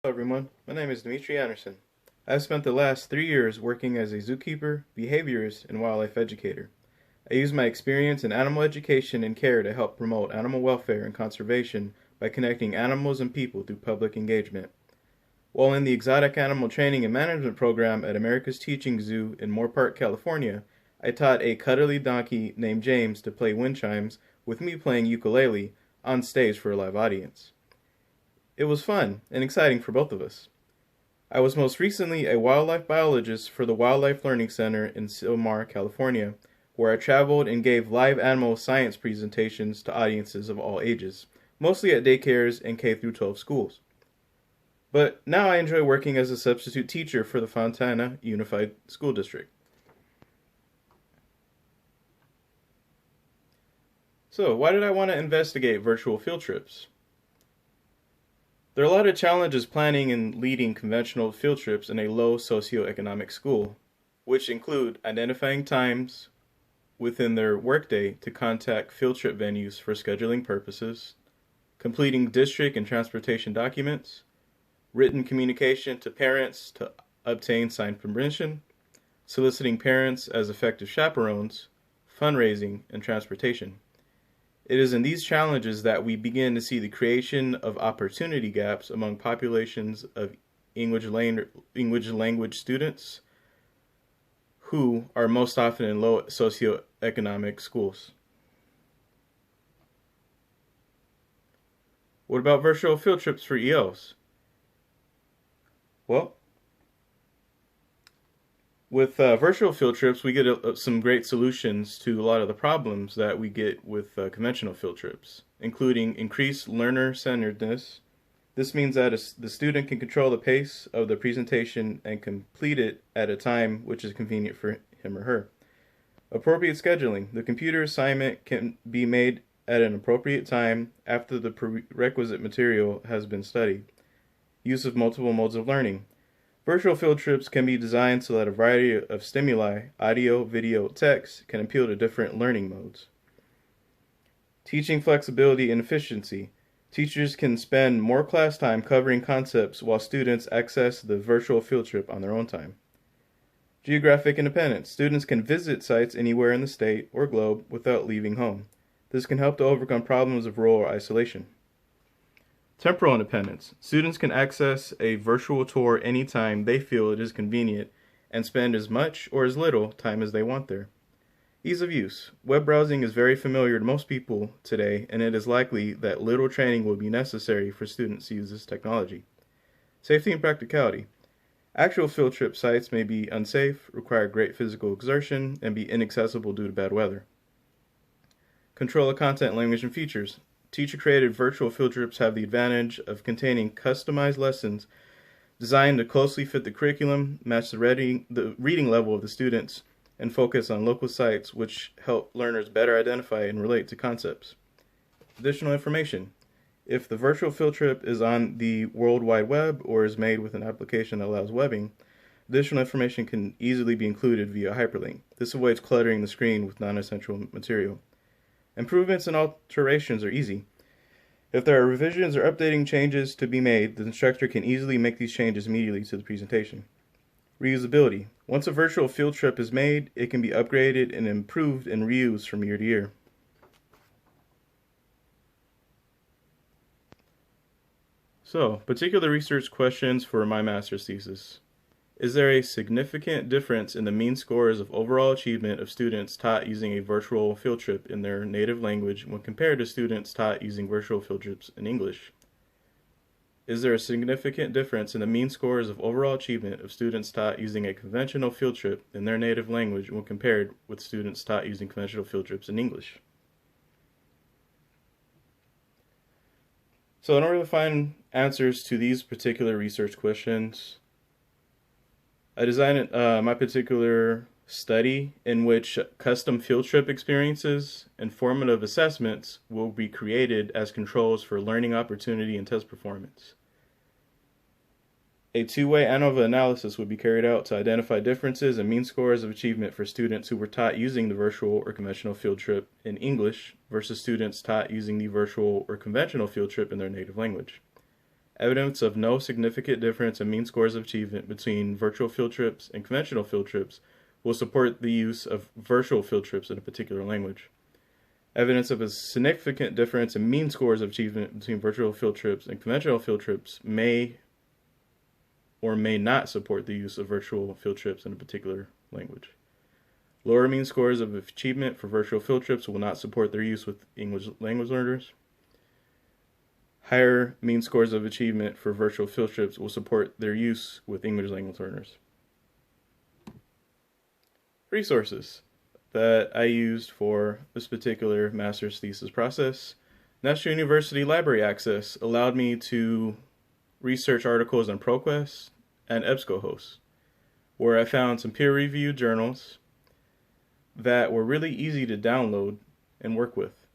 Hello everyone, my name is Dimitri Anderson. I've spent the last 3 years working as a zookeeper, behaviorist, and wildlife educator. I use my experience in animal education and care to help promote animal welfare and conservation by connecting animals and people through public engagement. While in the exotic animal training and management program at America's Teaching Zoo in Moore Park, California, I taught a cuddly donkey named James to play wind chimes with me playing ukulele on stage for a live audience. It was fun and exciting for both of us. I was most recently a wildlife biologist for the Wildlife Learning Center in Silmar, California, where I traveled and gave live animal science presentations to audiences of all ages, mostly at daycares and K through 12 schools. But now I enjoy working as a substitute teacher for the Fontana Unified School District. So, why did I want to investigate virtual field trips? There are a lot of challenges planning and leading conventional field trips in a low socioeconomic school, which include identifying times within their workday to contact field trip venues for scheduling purposes, completing district and transportation documents, written communication to parents to obtain signed permission, soliciting parents as effective chaperones, fundraising, and transportation. It is in these challenges that we begin to see the creation of opportunity gaps among populations of English language students who are most often in low socioeconomic schools. What about virtual field trips for ELs? Well, with virtual field trips, we get some great solutions to a lot of the problems that we get with conventional field trips, including increased learner-centeredness. This means that the student can control the pace of the presentation and complete it at a time which is convenient for him or her. Appropriate scheduling. The computer assignment can be made at an appropriate time after the prerequisite material has been studied. Use of multiple modes of learning. Virtual field trips can be designed so that a variety of stimuli, audio, video, text, can appeal to different learning modes. Teaching flexibility and efficiency. Teachers can spend more class time covering concepts while students access the virtual field trip on their own time. Geographic independence. Students can visit sites anywhere in the state or globe without leaving home. This can help to overcome problems of rural isolation. Temporal independence. Students can access a virtual tour anytime they feel it is convenient and spend as much or as little time as they want there. Ease of use. Web browsing is very familiar to most people today, and it is likely that little training will be necessary for students to use this technology. Safety and practicality. Actual field trip sites may be unsafe, require great physical exertion, and be inaccessible due to bad weather. Control of content, language, and features. Teacher-created virtual field trips have the advantage of containing customized lessons designed to closely fit the curriculum, match the reading level of the students, and focus on local sites which help learners better identify and relate to concepts. Additional information. If the virtual field trip is on the World Wide Web or is made with an application that allows webbing, additional information can easily be included via hyperlink. This avoids cluttering the screen with non-essential material. Improvements and alterations are easy. If there are revisions or updating changes to be made, the instructor can easily make these changes immediately to the presentation. Reusability. Once a virtual field trip is made, it can be upgraded and improved and reused from year to year. So, particular research questions for my master's thesis. Is there a significant difference in the mean scores of overall achievement of students taught using a virtual field trip in their native language when compared to students taught using virtual field trips in English? Is there a significant difference in the mean scores of overall achievement of students taught using a conventional field trip in their native language when compared with students taught using conventional field trips in English? So in order to find answers to these particular research questions, I designed my particular study in which custom field trip experiences and formative assessments will be created as controls for learning opportunity and test performance. A two-way ANOVA analysis would be carried out to identify differences in mean scores of achievement for students who were taught using the virtual or conventional field trip in English versus students taught using the virtual or conventional field trip in their native language. Evidence of no significant difference in mean scores of achievement between virtual field trips and conventional field trips will support the use of virtual field trips in a particular language. Evidence of a significant difference in mean scores of achievement between virtual field trips and conventional field trips may or may not support the use of virtual field trips in a particular language. Lower mean scores of achievement for virtual field trips will not support their use with English language learners. Higher mean scores of achievement for virtual field trips will support their use with English language learners. Resources that I used for this particular master's thesis process. National University Library Access allowed me to research articles on ProQuest and EBSCOhost, where I found some peer-reviewed journals that were really easy to download and work with,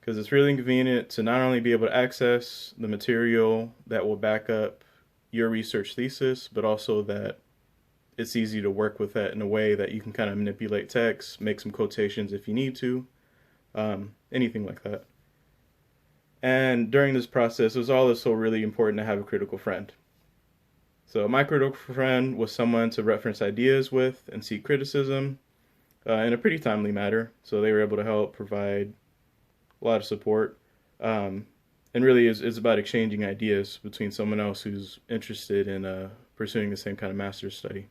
because it's really convenient to not only be able to access the material that will back up your research thesis, but also that it's easy to work with that in a way that you can kind of manipulate text, make some quotations if you need to, anything like that. And during this process, it was also really important to have a critical friend. So my critical friend was someone to reference ideas with and seek criticism in a pretty timely manner. So they were able to help provide a lot of support. And really it's about exchanging ideas between someone else who's interested in pursuing the same kind of master's study.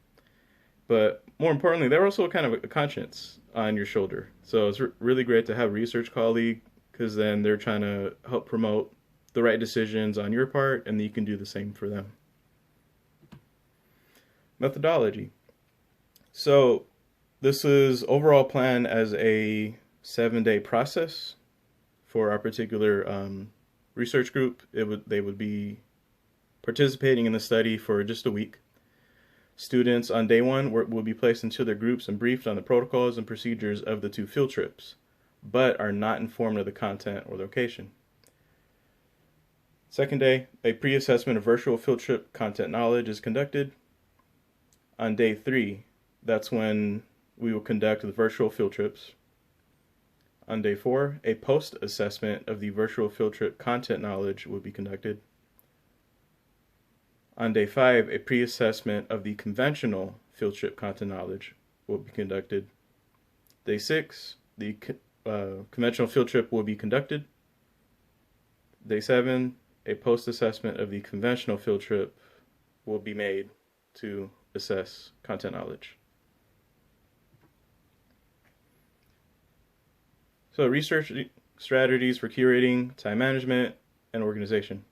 But more importantly, they're also kind of a conscience on your shoulder. So it's really great to have a research colleague, because then they're trying to help promote the right decisions on your part, and you can do the same for them. Methodology. So this is overall planned as a 7-day process for our particular research group. They would be participating in the study for just a week. Students on day 1 will be placed into their groups and briefed on the protocols and procedures of the 2 field trips, but are not informed of the content or location. Second day, a pre-assessment of virtual field trip content knowledge is conducted. On day 3, that's when we will conduct the virtual field trips. On day 4, a post-assessment of the virtual field trip content knowledge will be conducted. On day 5, a pre-assessment of the conventional field trip content knowledge will be conducted. Day 6, the conventional field trip will be conducted. Day 7, a post-assessment of the conventional field trip will be made to assess content knowledge. So research strategies for curating, time management, and organization.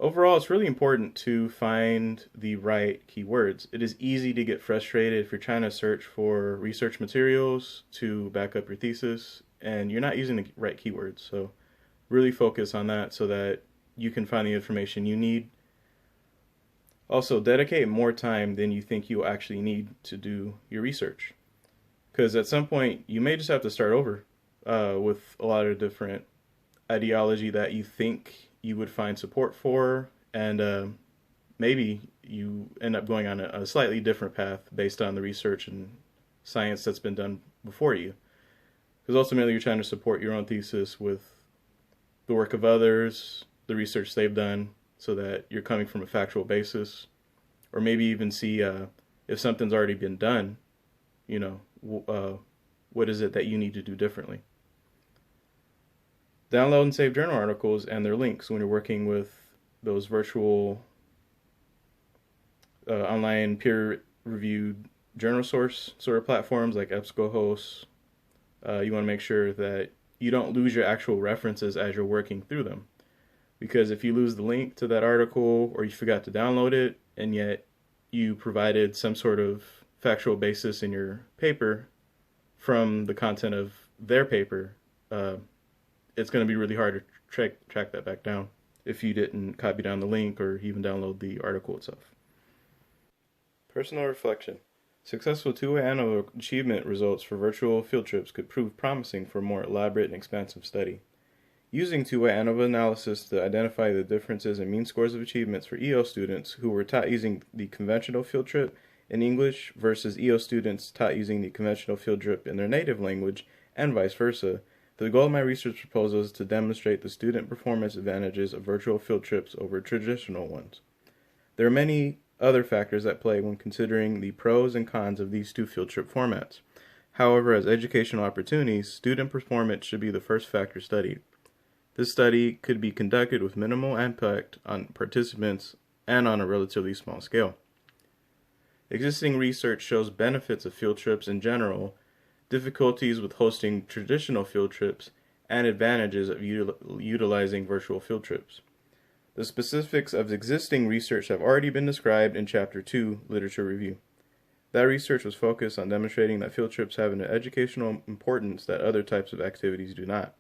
Overall, it's really important to find the right keywords. It is easy to get frustrated if you're trying to search for research materials to back up your thesis and you're not using the right keywords. So really focus on that so that you can find the information you need. Also, dedicate more time than you think you'll actually need to do your research, because at some point you may just have to start over with a lot of different ideology that you think you would find support for, and maybe you end up going on a slightly different path based on the research and science that's been done before you. Because ultimately you're trying to support your own thesis with the work of others, the research they've done, so that you're coming from a factual basis, or maybe even see if something's already been done, what is it that you need to do differently. Download and save journal articles and their links when you're working with those virtual online peer-reviewed journal source sort of platforms like EBSCOhost. You want to make sure that you don't lose your actual references as you're working through them. Because if you lose the link to that article, or you forgot to download it, and yet you provided some sort of factual basis in your paper from the content of their paper, it's going to be really hard to track that back down if you didn't copy down the link or even download the article itself. Personal reflection. Successful two-way ANOVA achievement results for virtual field trips could prove promising for more elaborate and expansive study. Using two-way ANOVA analysis to identify the differences in mean scores of achievements for EO students who were taught using the conventional field trip in English versus EO students taught using the conventional field trip in their native language, and vice versa, The goal of my research proposal is to demonstrate the student performance advantages of virtual field trips over traditional ones. There are many other factors at play when considering the pros and cons of these two field trip formats. However, as educational opportunities, student performance should be the first factor studied. This study could be conducted with minimal impact on participants and on a relatively small scale. Existing research shows benefits of field trips in general, difficulties with hosting traditional field trips, and advantages of utilizing virtual field trips. The specifics of existing research have already been described in Chapter 2, Literature Review. That research was focused on demonstrating that field trips have an educational importance that other types of activities do not.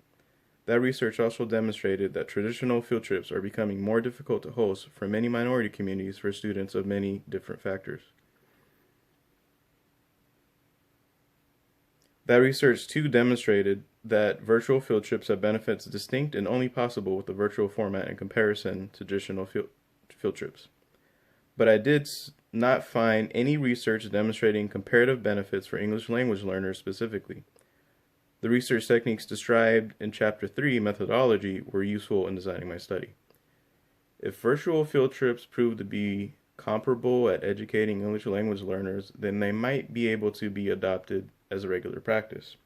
That research also demonstrated that traditional field trips are becoming more difficult to host for many minority communities for students of many different factors. That research too demonstrated that virtual field trips have benefits distinct and only possible with the virtual format in comparison to traditional field trips. But I did not find any research demonstrating comparative benefits for English language learners specifically. The research techniques described in Chapter 3, Methodology, were useful in designing my study. If virtual field trips prove to be comparable at educating English language learners, then they might be able to be adopted as a regular practice.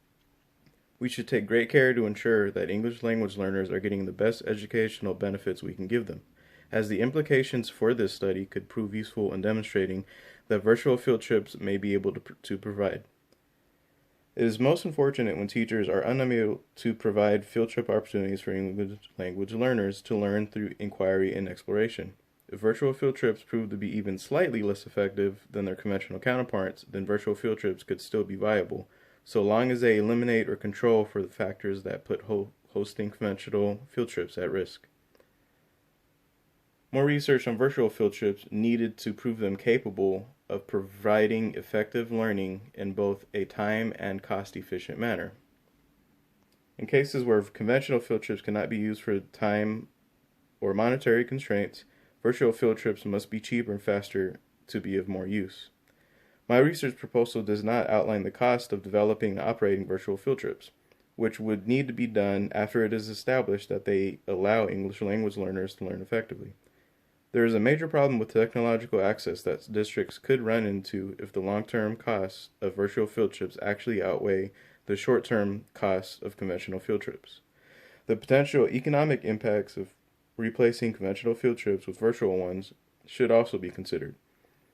We should take great care to ensure that English language learners are getting the best educational benefits we can give them, as the implications for this study could prove useful in demonstrating that virtual field trips may be able to provide. It is most unfortunate when teachers are unable to provide field trip opportunities for English language learners to learn through inquiry and exploration. If virtual field trips prove to be even slightly less effective than their conventional counterparts, then virtual field trips could still be viable, so long as they eliminate or control for the factors that put hosting conventional field trips at risk. More research on virtual field trips needed to prove them capable of providing effective learning in both a time and cost-efficient manner. In cases where conventional field trips cannot be used for time or monetary constraints, virtual field trips must be cheaper and faster to be of more use. My research proposal does not outline the cost of developing and operating virtual field trips, which would need to be done after it is established that they allow English language learners to learn effectively. There is a major problem with technological access that districts could run into if the long-term costs of virtual field trips actually outweigh the short-term costs of conventional field trips. The potential economic impacts of replacing conventional field trips with virtual ones should also be considered.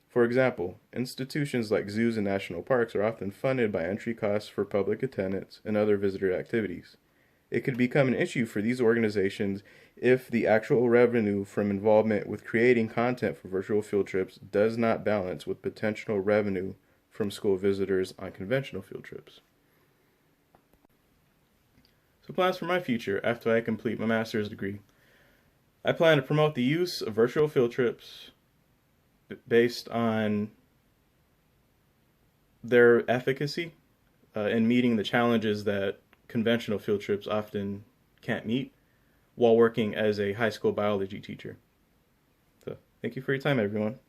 For example, institutions like zoos and national parks are often funded by entry costs for public attendance and other visitor activities. It could become an issue for these organizations if the actual revenue from involvement with creating content for virtual field trips does not balance with potential revenue from school visitors on conventional field trips. So plans for my future after I complete my master's degree. I plan to promote the use of virtual field trips based on their efficacy in meeting the challenges that conventional field trips often can't meet while working as a high school biology teacher. So, thank you for your time, everyone.